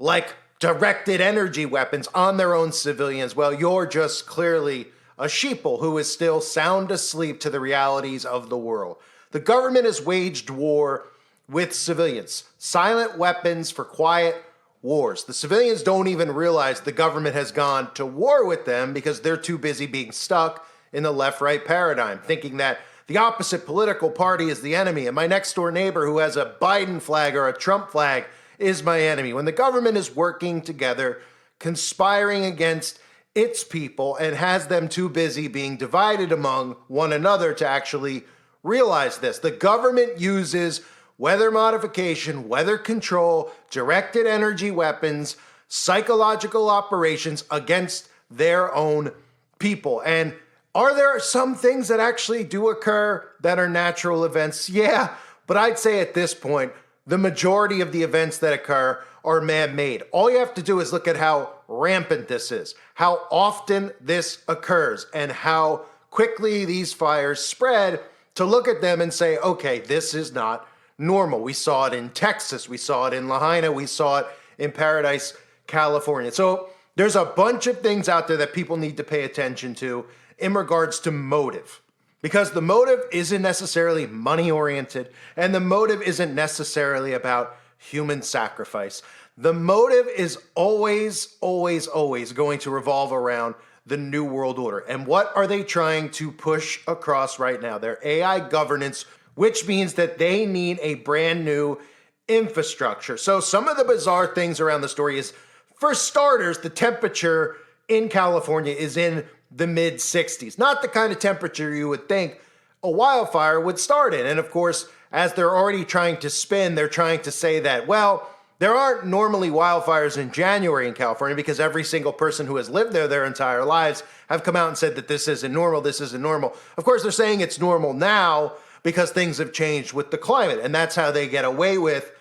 like directed energy weapons on their own civilians, well, you're just clearly a sheeple who is still sound asleep to the realities of the world. The government has waged war with civilians, silent weapons for quiet wars. The civilians don't even realize the government has gone to war with them because they're too busy being stuck in the left-right paradigm, thinking that the opposite political party is the enemy and my next door neighbor who has a Biden flag or a Trump flag is my enemy. When the government is working together, conspiring against its people and has them too busy being divided among one another to actually realize this. The government uses weather modification, weather control, directed energy weapons, psychological operations against their own people. And are there some things that actually do occur that are natural events? Yeah, but I'd say at this point, the majority of the events that occur are man-made. All you have to do is look at how rampant this is, how often this occurs, and how quickly these fires spread to look at them and say, okay, this is not normal. We saw it in Texas. We saw it in Lahaina. We saw it in Paradise, California. So there's a bunch of things out there that people need to pay attention to in regards to motive. Because the motive isn't necessarily money-oriented, and the motive isn't necessarily about human sacrifice. The motive is always, always, always going to revolve around the New World Order. And what are they trying to push across right now? Their AI governance, which means that they need a brand new infrastructure. So some of the bizarre things around the story is, for starters, the temperature in California is in the mid 60s. Not the kind of temperature you would think a wildfire would start in. And of course, as they're already trying to spin, they're trying to say that, well, there aren't normally wildfires in January in California because every single person who has lived there their entire lives have come out and said that this isn't normal, this isn't normal. Of course, they're saying it's normal now because things have changed with the climate. And that's how they get away with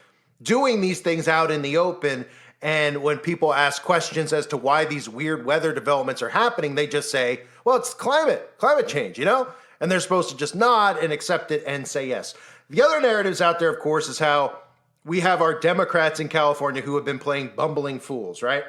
doing these things out in the open. And when people ask questions as to why these weird weather developments are happening, they just say, well, it's climate change, you know? And they're supposed to just nod and accept it and say yes. The other narratives out there, of course, is how we have our Democrats in California who have been playing bumbling fools, right?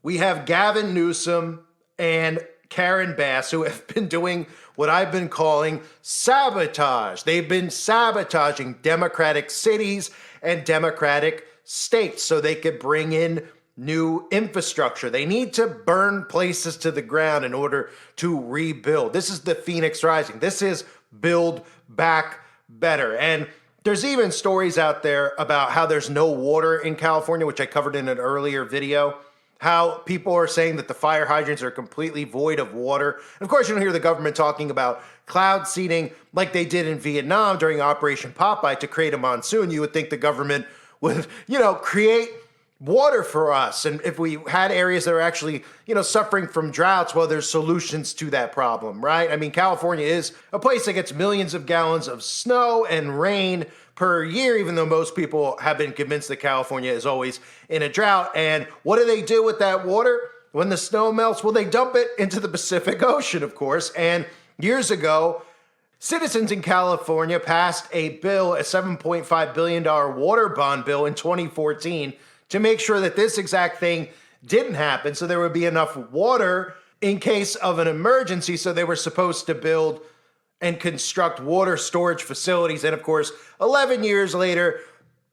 We have Gavin Newsom and Karen Bass who have been doing what I've been calling sabotage. They've been sabotaging Democratic cities and Democratic states so they could bring in new infrastructure. They need to burn places to the ground in order to rebuild. This is the Phoenix Rising. This is Build Back Better. And there's even stories out there about how there's no water in California, which I covered in an earlier video, how people are saying that the fire hydrants are completely void of water. And of course, you don't hear the government talking about cloud seeding like they did in Vietnam during Operation Popeye to create a monsoon. You would think the government would, create water for us. And if we had areas that are actually, suffering from droughts, well, there's solutions to that problem, right? I mean, California is a place that gets millions of gallons of snow and rain per year, even though most people have been convinced that California is always in a drought. And what do they do with that water when the snow melts? Well, they dump it into the Pacific Ocean, of course. And years ago, citizens in California passed a bill, a $7.5 billion water bond bill in 2014 to make sure that this exact thing didn't happen. So there would be enough water in case of an emergency. So they were supposed to build and construct water storage facilities. And of course, 11 years later,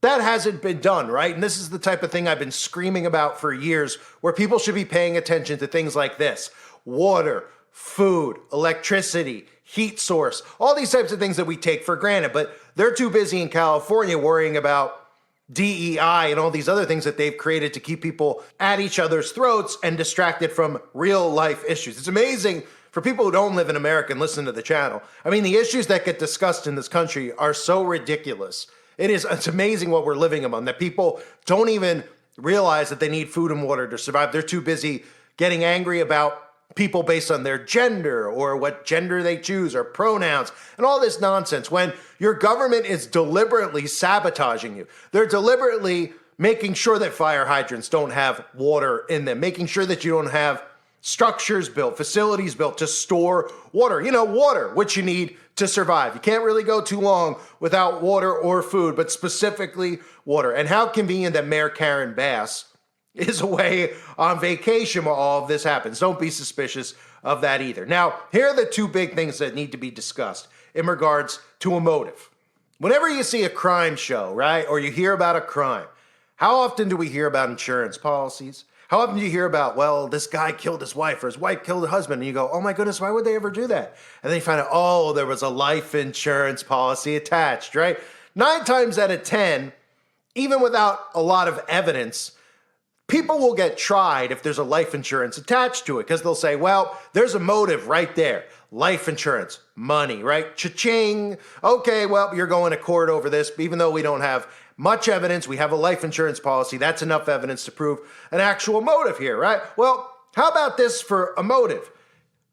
that hasn't been done, right? And this is the type of thing I've been screaming about for years, where people should be paying attention to things like this: water, food, electricity, heat source, all these types of things that we take for granted. But they're too busy in California worrying about DEI and all these other things that they've created to keep people at each other's throats and distracted from real life issues. It's amazing for people who don't live in America and listen to the channel. I mean, the issues that get discussed in this country are so ridiculous. It's amazing what we're living among, that people don't even realize that they need food and water to survive. They're too busy getting angry about people based on their gender or what gender they choose or pronouns and all this nonsense, when your government is deliberately sabotaging you. They're deliberately making sure that fire hydrants don't have water in them, making sure that you don't have structures built, facilities built to store water. Water, which you need to survive. You can't really go too long without water or food, but specifically water. And how convenient that Mayor Karen Bass is away on vacation while all of this happens. Don't be suspicious of that either. Now, here are the two big things that need to be discussed in regards to a motive. Whenever you see a crime show, right, or you hear about a crime, how often do we hear about insurance policies? How often do you hear about, well, this guy killed his wife or his wife killed her husband? And you go, oh my goodness, why would they ever do that? And then you find out, oh, there was a life insurance policy attached, right? 9 times out of 10, even without a lot of evidence, people will get tried if there's a life insurance attached to it because they'll say, well, there's a motive right there. Life insurance, money, right? Cha-ching. Okay, well, you're going to court over this, even though we don't have much evidence. We have a life insurance policy. That's enough evidence to prove an actual motive here, right? Well, how about this for a motive?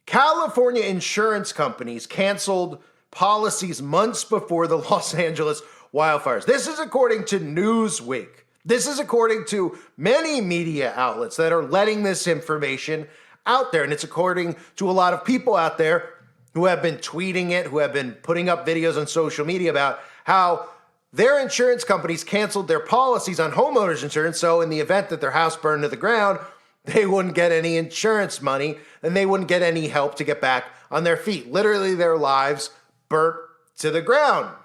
California insurance companies canceled policies months before the Los Angeles wildfires. This is according to Newsweek. This is according to many media outlets that are letting this information out there. And it's according to a lot of people out there who have been tweeting it, who have been putting up videos on social media about how their insurance companies canceled their policies on homeowners insurance. So in the event that their house burned to the ground, they wouldn't get any insurance money and they wouldn't get any help to get back on their feet. Literally, their lives burnt to the ground.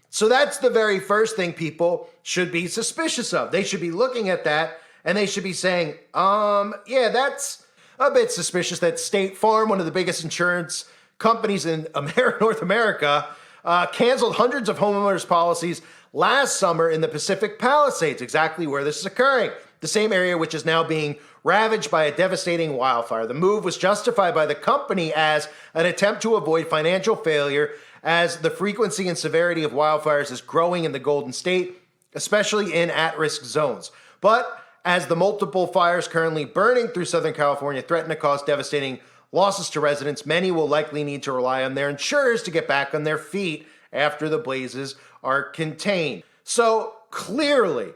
So that's the very first thing people should be suspicious of. They should be looking at that and they should be saying, yeah, that's a bit suspicious that State Farm, one of the biggest insurance companies in North America, canceled hundreds of homeowners policies last summer in the Pacific Palisades, exactly where this is occurring, the same area which is now being ravaged by a devastating wildfire. The move was justified by the company as an attempt to avoid financial failure as the frequency and severity of wildfires is growing in the Golden State, especially in at-risk zones. But as the multiple fires currently burning through Southern California threaten to cause devastating losses to residents, many will likely need to rely on their insurers to get back on their feet after the blazes are contained. So clearly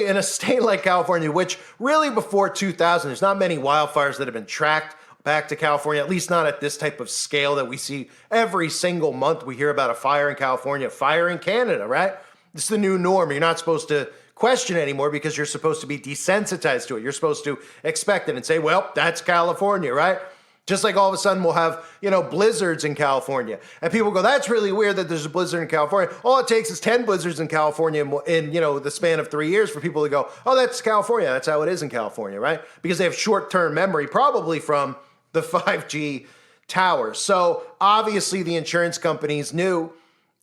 in a state like California, which really before 2000, there's not many wildfires that have been tracked back to California, at least not at this type of scale that we see every single month. We hear about a fire in California, fire in Canada, right? This is the new norm. You're not supposed to question anymore because you're supposed to be desensitized to it. You're supposed to expect it and say, well, that's California, right? Just like all of a sudden we'll have, blizzards in California. And people go, that's really weird that there's a blizzard in California. All it takes is 10 blizzards in California in the span of 3 years for people to go, oh, that's California. That's how it is in California, right? Because they have short-term memory, probably from the 5G towers. So obviously the insurance companies knew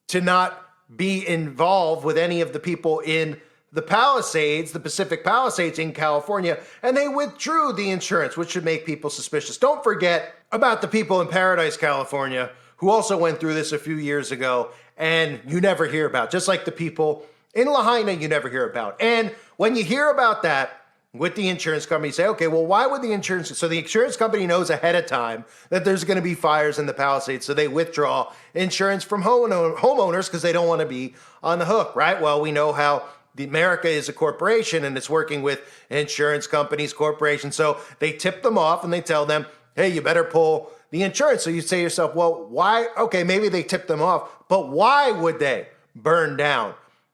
to not be involved with any of the people in the Palisades, the Pacific Palisades in California, and they withdrew the insurance, which should make people suspicious. Don't forget about the people in Paradise, California, who also went through this a few years ago, and you never hear about, just like the people in Lahaina you never hear about. And when you hear about that with the insurance company, you say, okay, well, why would the insurance, so the insurance company knows ahead of time that there's going to be fires in the Palisades, so they withdraw insurance from homeowners because they don't want to be on the hook, right? Well, we know how America is a corporation and it's working with insurance companies, corporations. So they tip them off and they tell them, hey, you better pull the insurance. So you say to yourself, well, why? Okay, maybe they tipped them off, but why would they burn down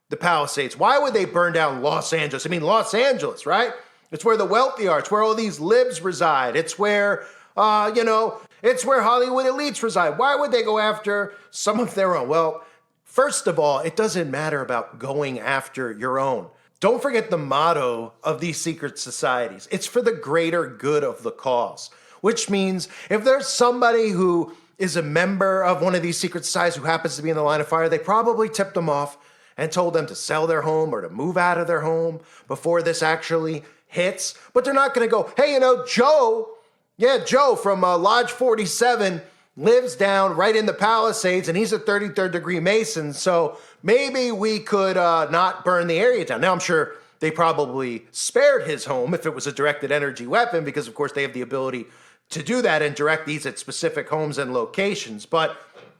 the Palisades? Why would they burn down Los Angeles? I mean, Los Angeles, right? It's where the wealthy are. It's where all these libs reside. It's where, it's where Hollywood elites reside. Why would they go after some of their own? Well, first of all, it doesn't matter about going after your own. Don't forget the motto of these secret societies. It's for the greater good of the cause, which means if there's somebody who is a member of one of these secret societies who happens to be in the line of fire, they probably tipped them off and told them to sell their home or to move out of their home before this actually hits. But they're not going to go, hey, Joe from Lodge 47 lives down right in the Palisades, and he's a 33rd degree Mason, so maybe we could not burn the area down. Now, I'm sure they probably spared his home if it was a directed energy weapon, because, of course, they have the ability to do that and direct these at specific homes and locations. But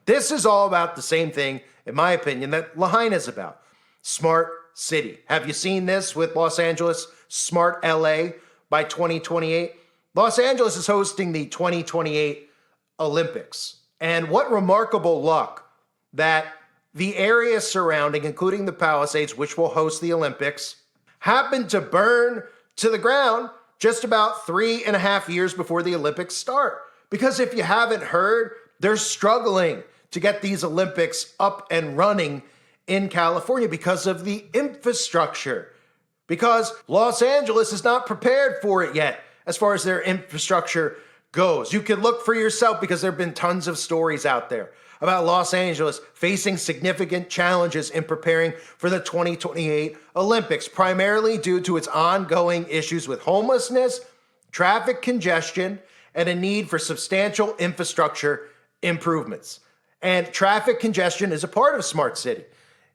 this is all about the same thing, in my opinion, that Lahaina is about. Smart city. Have you seen this with Los Angeles? Smart LA by 2028. Los Angeles is hosting the 2028 Olympics. And what remarkable luck that the area surrounding, including the Palisades, which will host the Olympics, happened to burn to the ground just about 3.5 years before the Olympics start. Because if you haven't heard, they're struggling to get these Olympics up and running in California because of the infrastructure. Because Los Angeles is not prepared for it yet as far as their infrastructure goes. You can look for yourself because there have been tons of stories out there about Los Angeles facing significant challenges in preparing for the 2028 Olympics, primarily due to its ongoing issues with homelessness, traffic congestion, and a need for substantial infrastructure improvements. And traffic congestion is a part of Smart City.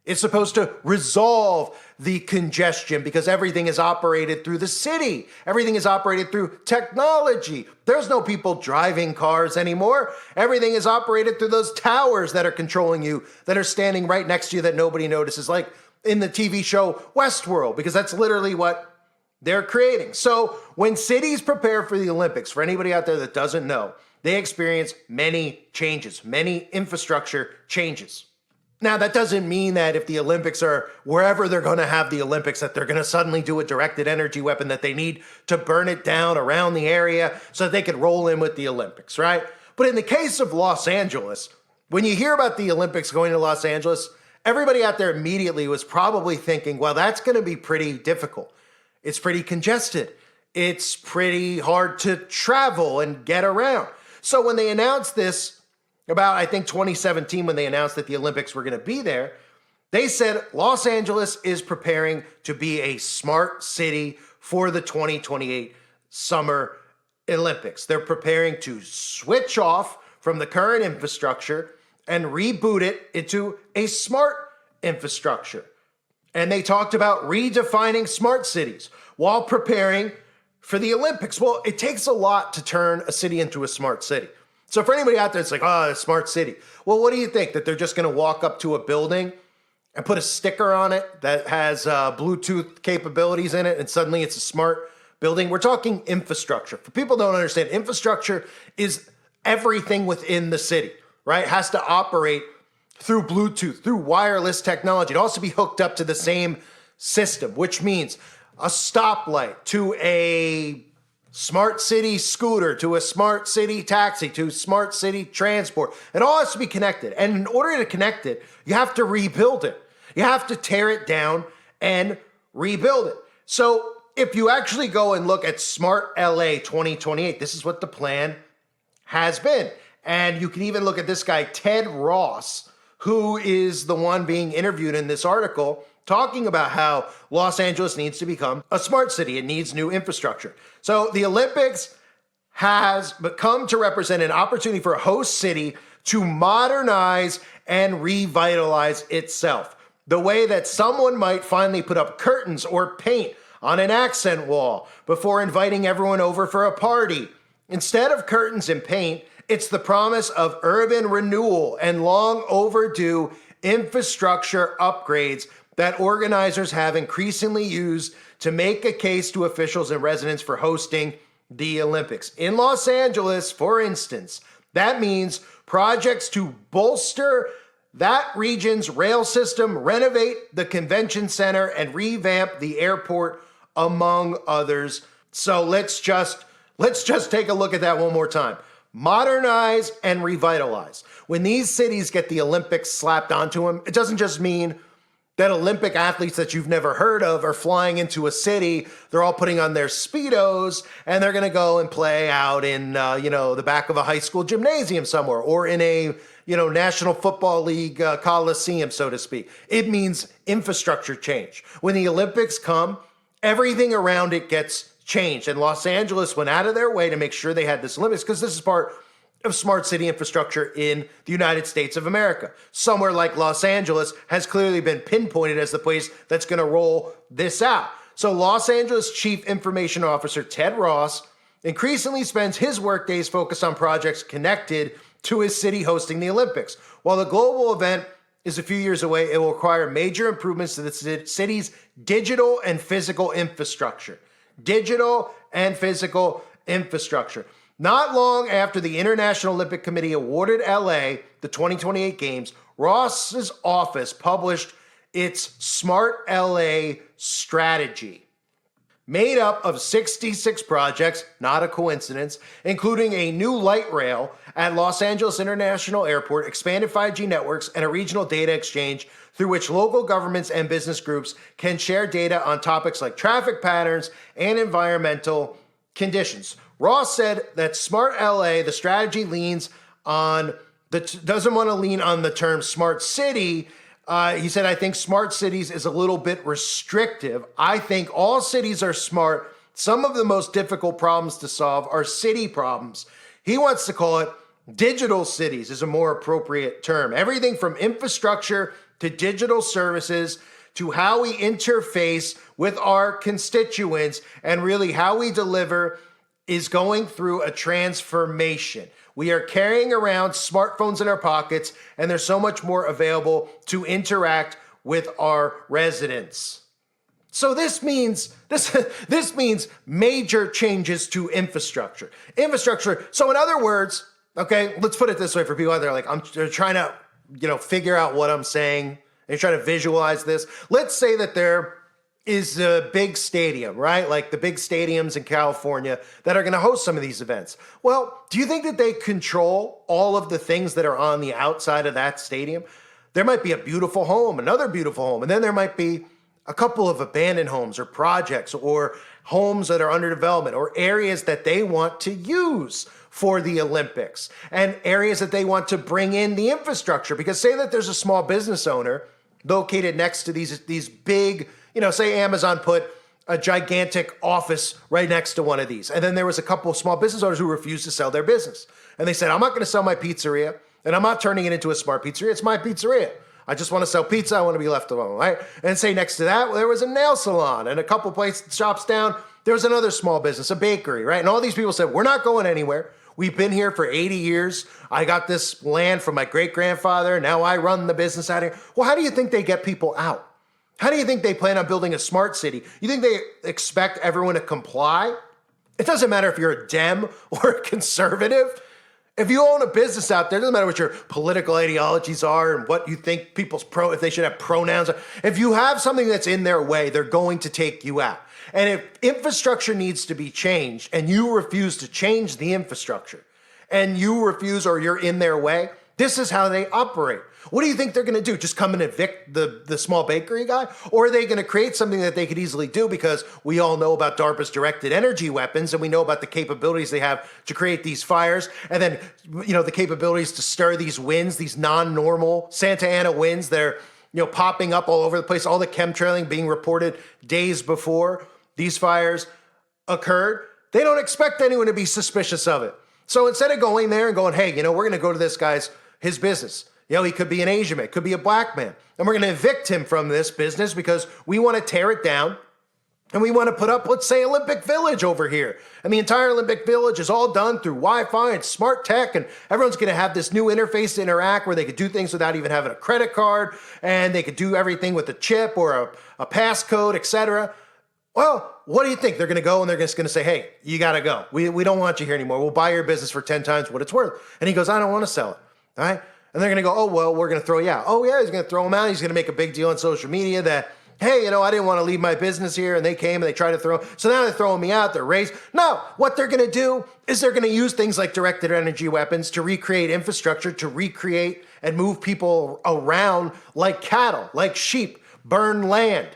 It's supposed to resolve the congestion because everything is operated through the city. Everything is operated through technology. There's no people driving cars anymore. Everything is operated through those towers that are controlling you, that are standing right next to you that nobody notices, like in the TV show Westworld, because that's literally what they're creating. So when cities prepare for the Olympics, for anybody out there that doesn't know, they experience many changes, many infrastructure changes. Now, that doesn't mean that if the Olympics are wherever they're going to have the Olympics, that they're going to suddenly do a directed energy weapon, that they need to burn it down around the area so that they could roll in with the Olympics, right? But in the case of Los Angeles, when you hear about the Olympics going to Los Angeles, everybody out there immediately was probably thinking, well, that's going to be pretty difficult. It's pretty congested. It's pretty hard to travel and get around. So when they announced this, about, I think, 2017, when they announced that the Olympics were going to be there, they said Los Angeles is preparing to be a smart city for the 2028 Summer Olympics. They're preparing to switch off from the current infrastructure and reboot it into a smart infrastructure. And they talked about redefining smart cities while preparing for the Olympics. Well, it takes a lot to turn a city into a smart city. So for anybody out there, it's like, oh, a smart city. Well, what do you think? That they're just going to walk up to a building and put a sticker on it that has Bluetooth capabilities in it, and suddenly it's a smart building? We're talking infrastructure. For people who don't understand, infrastructure is everything within the city, right? It has to operate through Bluetooth, through wireless technology. It also be hooked up to the same system, which means a stoplight to a smart city scooter, to a smart city taxi, to smart city transport. It all has to be connected. And in order to connect it, you have to rebuild it. You have to tear it down and rebuild it. So if you actually go and look at Smart LA 2028, this is what the plan has been. And you can even look at this guy, Ted Ross, who is the one being interviewed in this article, talking about how Los Angeles needs to become a smart city. It needs new infrastructure. So the Olympics has become to represent an opportunity for a host city to modernize and revitalize itself. The way that someone might finally put up curtains or paint on an accent wall before inviting everyone over for a party. Instead of curtains and paint, it's the promise of urban renewal and long overdue infrastructure upgrades that organizers have increasingly used to make a case to officials and residents for hosting the Olympics. In Los Angeles, for instance, that means projects to bolster that region's rail system, renovate the convention center, and revamp the airport, among others. So let's just take a look at that one more time. Modernize and revitalize. When these cities get the Olympics slapped onto them, it doesn't just mean that Olympic athletes that you've never heard of are flying into a city. They're all putting on their Speedos and they're going to go and play out in, the back of a high school gymnasium somewhere, or in a, National Football League coliseum, so to speak. It means infrastructure change. When the Olympics come, everything around it gets changed. And Los Angeles went out of their way to make sure they had this Olympics, because this is part of smart city infrastructure in the United States of America. Somewhere like Los Angeles has clearly been pinpointed as the place that's going to roll this out. So Los Angeles Chief Information Officer Ted Ross increasingly spends his workdays focused on projects connected to his city hosting the Olympics. While the global event is a few years away, it will require major improvements to the city's digital and physical infrastructure. Digital and physical infrastructure. Not long after the International Olympic Committee awarded LA the 2028 Games, Ross's office published its Smart LA strategy. made up of 66 projects, not a coincidence, including a new light rail at Los Angeles International Airport, expanded 5G networks, and a regional data exchange through which local governments and business groups can share data on topics like traffic patterns and environmental conditions. Ross said that Smart LA, the strategy leans on doesn't want to lean on the term smart city. He said, I think smart cities is a little bit restrictive. I think all cities are smart. Some of the most difficult problems to solve are city problems. He wants to call it digital cities is a more appropriate term. Everything from infrastructure to digital services to how we interface with our constituents and really how we deliver is going through a transformation. We are carrying around smartphones in our pockets, and there's so much more available to interact with our residents. So this means major changes to infrastructure. So in other words, okay, let's put it this way for people out there, like they're trying to, figure out what I'm saying. They're trying to visualize this. Let's say that there is a big stadium, right? Like the big stadiums in California that are going to host some of these events. Well, do you think that they control all of the things that are on the outside of that stadium? There might be a beautiful home, another beautiful home, and then there might be a couple of abandoned homes or projects or homes that are under development or areas that they want to use for the Olympics and areas that they want to bring in the infrastructure. Because say that there's a small business owner located next to these big, say Amazon put a gigantic office right next to one of these. And then there was a couple of small business owners who refused to sell their business. And they said, I'm not going to sell my pizzeria, and I'm not turning it into a smart pizzeria. It's my pizzeria. I just want to sell pizza. I want to be left alone, right? And say next to that, there was a nail salon, and a couple shops down, there was another small business, a bakery, right? And all these people said, we're not going anywhere. We've been here for 80 years. I got this land from my great-grandfather. Now I run the business out here. Well, how do you think they get people out? How do you think they plan on building a smart city? You think they expect everyone to comply? It doesn't matter if you're a Dem or a conservative. If you own a business out there, it doesn't matter what your political ideologies are and what you think if they should have pronouns. If you have something that's in their way, they're going to take you out. And if infrastructure needs to be changed and you refuse to change the infrastructure and you refuse or you're in their way, this is how they operate. What do you think they're going to do? Just come and evict the small bakery guy? Or are they going to create something that they could easily do because we all know about DARPA's directed energy weapons and we know about the capabilities they have to create these fires and then, the capabilities to stir these winds, these non-normal Santa Ana winds that are, popping up all over the place, all the chemtrailing being reported days before these fires occurred. They don't expect anyone to be suspicious of it. So instead of going there and going, hey, we're going to go to this guy's, his business. He could be an Asian man, could be a black man. And we're going to evict him from this business because we want to tear it down and we want to put up, let's say, Olympic Village over here. And the entire Olympic Village is all done through Wi-Fi and smart tech. And everyone's going to have this new interface to interact where they could do things without even having a credit card. And they could do everything with a chip or a passcode, etc. Well, what do you think? They're going to go and they're just going to say, hey, you got to go. We don't want you here anymore. We'll buy your business for 10 times what it's worth. And he goes, I don't want to sell it. All right. And they're going to go, oh, well, we're going to throw you out. Oh, yeah, he's going to throw him out. He's going to make a big deal on social media that, hey, I didn't want to leave my business here. And they came and they tried to throw. So now they're throwing me out. They're raised. No, what they're going to do is they're going to use things like directed energy weapons to recreate infrastructure, to recreate and move people around like cattle, like sheep, burn land,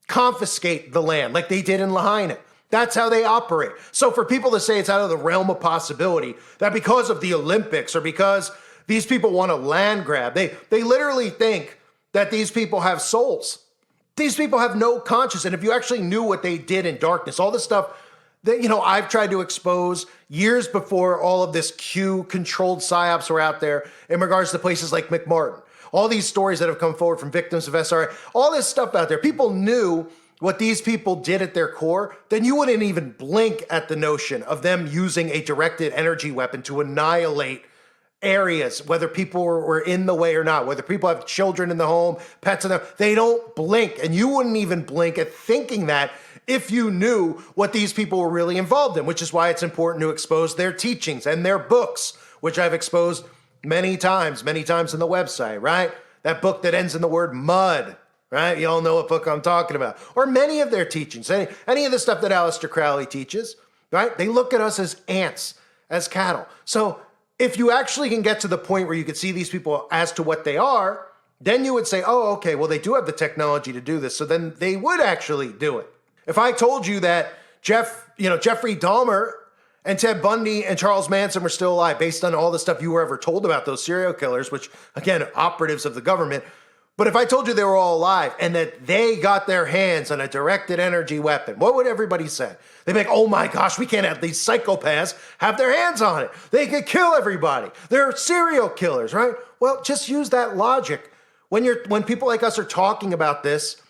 confiscate the land like they did in Lahaina. That's how they operate. So for people to say it's out of the realm of possibility that because of the Olympics or because these people want to land grab, they literally think that these people have souls. These people have no conscience. And if you actually knew what they did in darkness, all the stuff that, I've tried to expose years before all of this Q-controlled psyops were out there in regards to places like McMartin. All these stories that have come forward from victims of SRA, all this stuff out there, people knew what these people did at their core, then you wouldn't even blink at the notion of them using a directed energy weapon to annihilate areas, whether people were in the way or not, whether people have children in the home, pets in the, they don't blink. And you wouldn't even blink at thinking that if you knew what these people were really involved in, which is why it's important to expose their teachings and their books, which I've exposed many times in the website, right? That book that ends in the word mud, right? You all know what book I'm talking about. Or many of their teachings, any of the stuff that Aleister Crowley teaches, right? They look at us as ants, as cattle. So if you actually can get to the point where you can see these people as to what they are, then you would say, oh, okay, well, they do have the technology to do this. So then they would actually do it. If I told you that Jeffrey Dahmer and Ted Bundy and Charles Manson were still alive based on all the stuff you were ever told about those serial killers, which, again, operatives of the government. But if I told you they were all alive and that they got their hands on a directed energy weapon, what would everybody say? They'd be like, oh my gosh, we can't have these psychopaths have their hands on it. They could kill everybody. They're serial killers, right? Well, just use that logic. When people like us are talking about this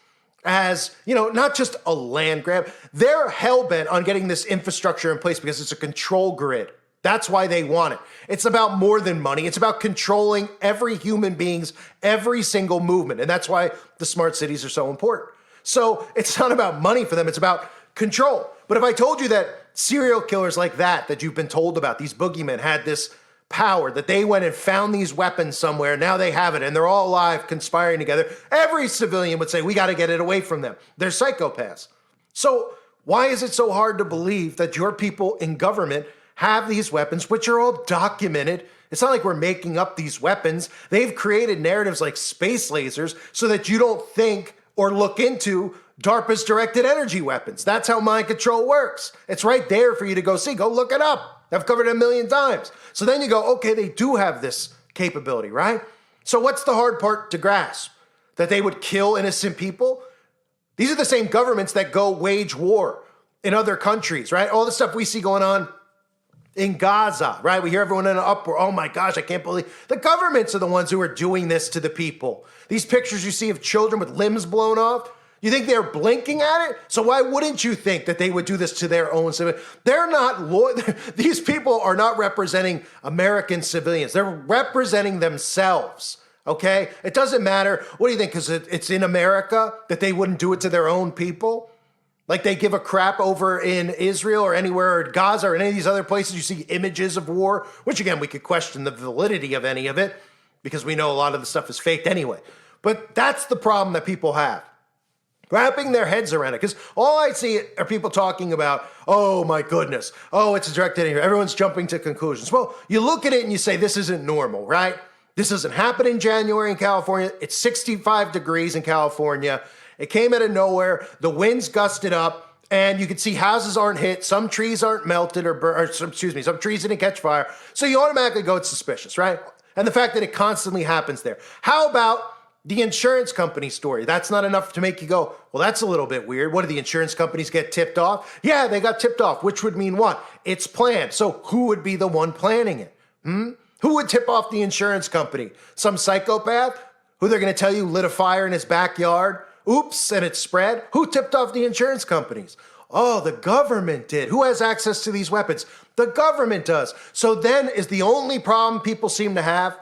as, not just a land grab, they're hell-bent on getting this infrastructure in place because it's a control grid. That's why they want it. It's about more than money. It's about controlling every human being's every single movement. And that's why the smart cities are so important. So it's not about money for them. It's about control. But if I told you that serial killers like that you've been told about, these boogeymen had this power, that they went and found these weapons somewhere, now they have it, and they're all alive conspiring together, every civilian would say, we got to get it away from them. They're psychopaths. So why is it so hard to believe that your people in government have these weapons, which are all documented? It's not like we're making up these weapons. They've created narratives like space lasers so that you don't think or look into DARPA's directed energy weapons. That's how mind control works. It's right there for you to go see. Go look it up. I've covered it 1,000,000 times. So then you go, okay, they do have this capability, right? So what's the hard part to grasp? That they would kill innocent people? These are the same governments that go wage war in other countries, right? All the stuff we see going on in Gaza, right? We hear everyone in an uproar. Oh my gosh, I can't believe the governments are the ones who are doing this to the people. These pictures you see of children with limbs blown off, you think they're blinking at it? So why wouldn't you think that they would do this to their own civilians? They're not these people are not representing American civilians. They're representing themselves, okay? It doesn't matter. What do you think? Because it's in America that they wouldn't do it to their own people? Like they give a crap over in Israel or anywhere, or Gaza or any of these other places you see images of war, which again, we could question the validity of any of it because we know a lot of the stuff is faked anyway. But that's the problem that people have. Wrapping their heads around it. Because all I see are people talking about, oh my goodness, oh, it's a directed energy. Everyone's jumping to conclusions. Well, you look at it and you say, this isn't normal, right? This doesn't happen in January in California. It's 65 degrees in California. It came out of nowhere. The winds gusted up, and you can see houses aren't hit. Some trees aren't melted some trees didn't catch fire. So you automatically go, it's suspicious, right? And the fact that it constantly happens there. How about the insurance company story? That's not enough to make you go, well, that's a little bit weird. What, did the insurance companies get tipped off? Yeah, they got tipped off, which would mean what? It's planned. So who would be the one planning it? Who would tip off the insurance company? Some psychopath who they're going to tell you lit a fire in his backyard? Oops, and it spread? Who tipped off the insurance companies? Oh, the government did. Who has access to these weapons? The government does. So then is the only problem people seem to have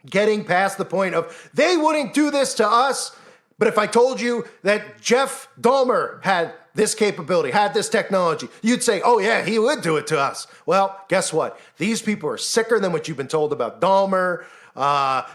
getting past the point of they wouldn't do this to us. But if I told you that Jeff Dahmer had this capability, had this technology, you'd say, oh yeah, he would do it to us. Well, guess what? These people are sicker than what you've been told about Dahmer,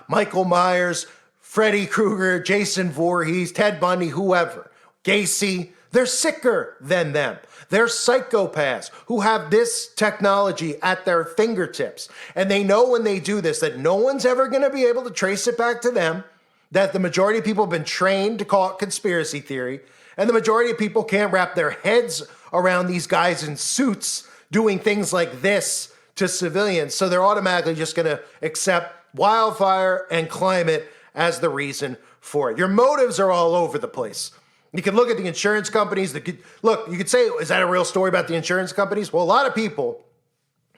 Michael Myers, Freddy Krueger, Jason Voorhees, Ted Bundy, whoever, Gacy. They're sicker than them. They're psychopaths who have this technology at their fingertips. And they know when they do this that no one's ever going to be able to trace it back to them, that the majority of people have been trained to call it conspiracy theory, and the majority of people can't wrap their heads around these guys in suits doing things like this to civilians. So they're automatically just going to accept wildfire and climate as the reason for it. Your motives are all over the place. You can look at the insurance companies. You could say, is that a real story about the insurance companies? Well, a lot of people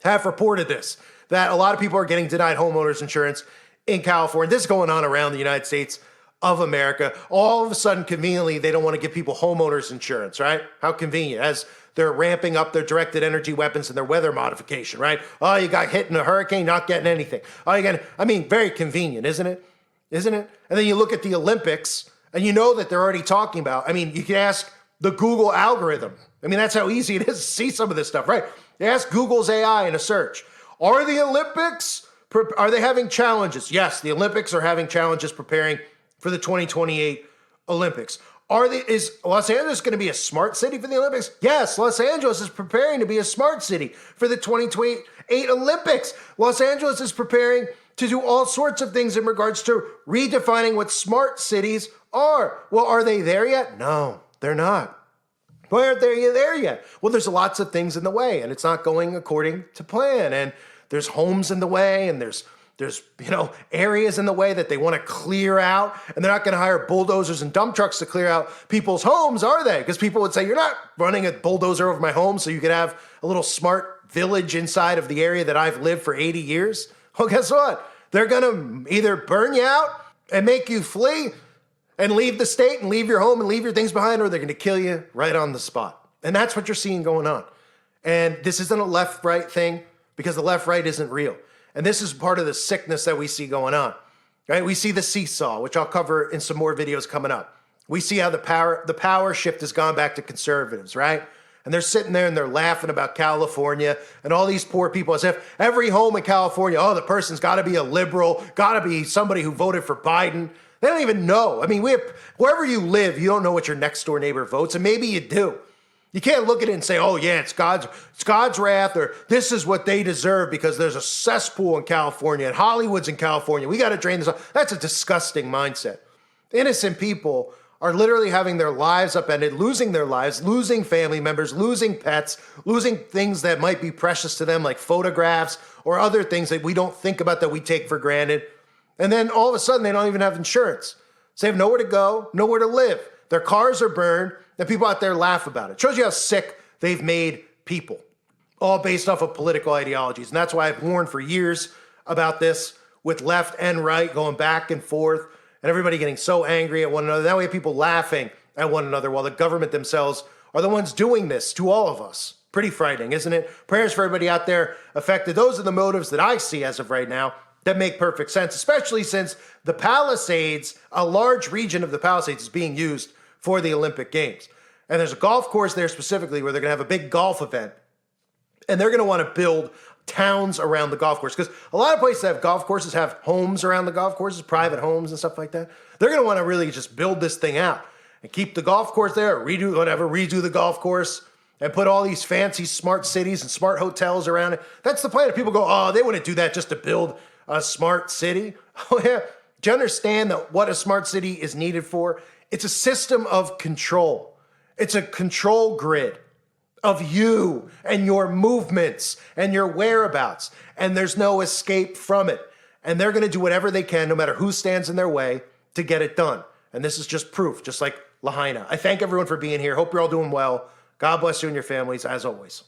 have reported this, that a lot of people are getting denied homeowners insurance in California. This is going on around the United States of America. All of a sudden, conveniently, they don't want to give people homeowners insurance, right? How convenient, as they're ramping up their directed energy weapons and their weather modification, right? Oh, you got hit in a hurricane, not getting anything. Very convenient, isn't it? Isn't it? And then you look at the Olympics, and you know that they're already talking about, you can ask the Google algorithm. That's how easy it is to see some of this stuff, right? You ask Google's AI in a search. Are the Olympics, are they having challenges? Yes, the Olympics are having challenges preparing for the 2028 Olympics. Is Los Angeles going to be a smart city for the Olympics? Yes, Los Angeles is preparing to be a smart city for the 2028 Olympics. Los Angeles is preparing to do all sorts of things in regards to redefining what smart cities are. Well, are they there yet? No, they're not. Why aren't they there yet? Well, there's lots of things in the way, and it's not going according to plan. And there's homes in the way, and there's areas in the way that they want to clear out, and they're not going to hire bulldozers and dump trucks to clear out people's homes, are they? Because people would say, you're not running a bulldozer over my home so you could have a little smart village inside of the area that I've lived for 80 years. Well, guess what? They're going to either burn you out and make you flee and leave the state and leave your home and leave your things behind, or they're going to kill you right on the spot. And that's what you're seeing going on. And this isn't a left-right thing, because the left-right isn't real. And this is part of the sickness that we see going on, right? We see the seesaw, which I'll cover in some more videos coming up. We see how the power shift has gone back to conservatives, right? And they're sitting there and they're laughing about California and all these poor people, as if every home in California, oh, the person's got to be a liberal, got to be somebody who voted for Biden. They don't even know. I mean, wherever you live, you don't know what your next door neighbor votes, and maybe you do. You can't look at it and say, oh, yeah, it's God's wrath, or this is what they deserve because there's a cesspool in California and Hollywood's in California. We got to drain this off. That's a disgusting mindset. Innocent people are literally having their lives upended, losing their lives, losing family members, losing pets, losing things that might be precious to them, like photographs or other things that we don't think about that we take for granted. And then all of a sudden, they don't even have insurance. So they have nowhere to go, nowhere to live. Their cars are burned, and people out there laugh about it. Shows you how sick they've made people, all based off of political ideologies. And that's why I've warned for years about this, with left and right going back and forth, and everybody getting so angry at one another. That way people laughing at one another while the government themselves are the ones doing this to all of us. Pretty frightening, isn't it? Prayers for everybody out there affected. Those are the motives that I see as of right now that make perfect sense, especially since the Palisades, a large region of the Palisades, is being used for the Olympic Games. And there's a golf course there specifically where they're going to have a big golf event. And they're going to want to build towns around the golf course, because a lot of places that have golf courses have homes around the golf courses, private homes and stuff like that. They're going to want to really just build this thing out and keep the golf course there, redo the golf course, and put all these fancy smart cities and smart hotels around it. That's the plan. People go, oh, they wouldn't do that just to build a smart city. Oh, yeah. Do you understand that what a smart city is needed for? It's a system of control. It's a control grid of you and your movements and your whereabouts. And there's no escape from it. And they're going to do whatever they can, no matter who stands in their way, to get it done. And this is just proof, just like Lahaina. I thank everyone for being here. Hope you're all doing well. God bless you and your families, as always.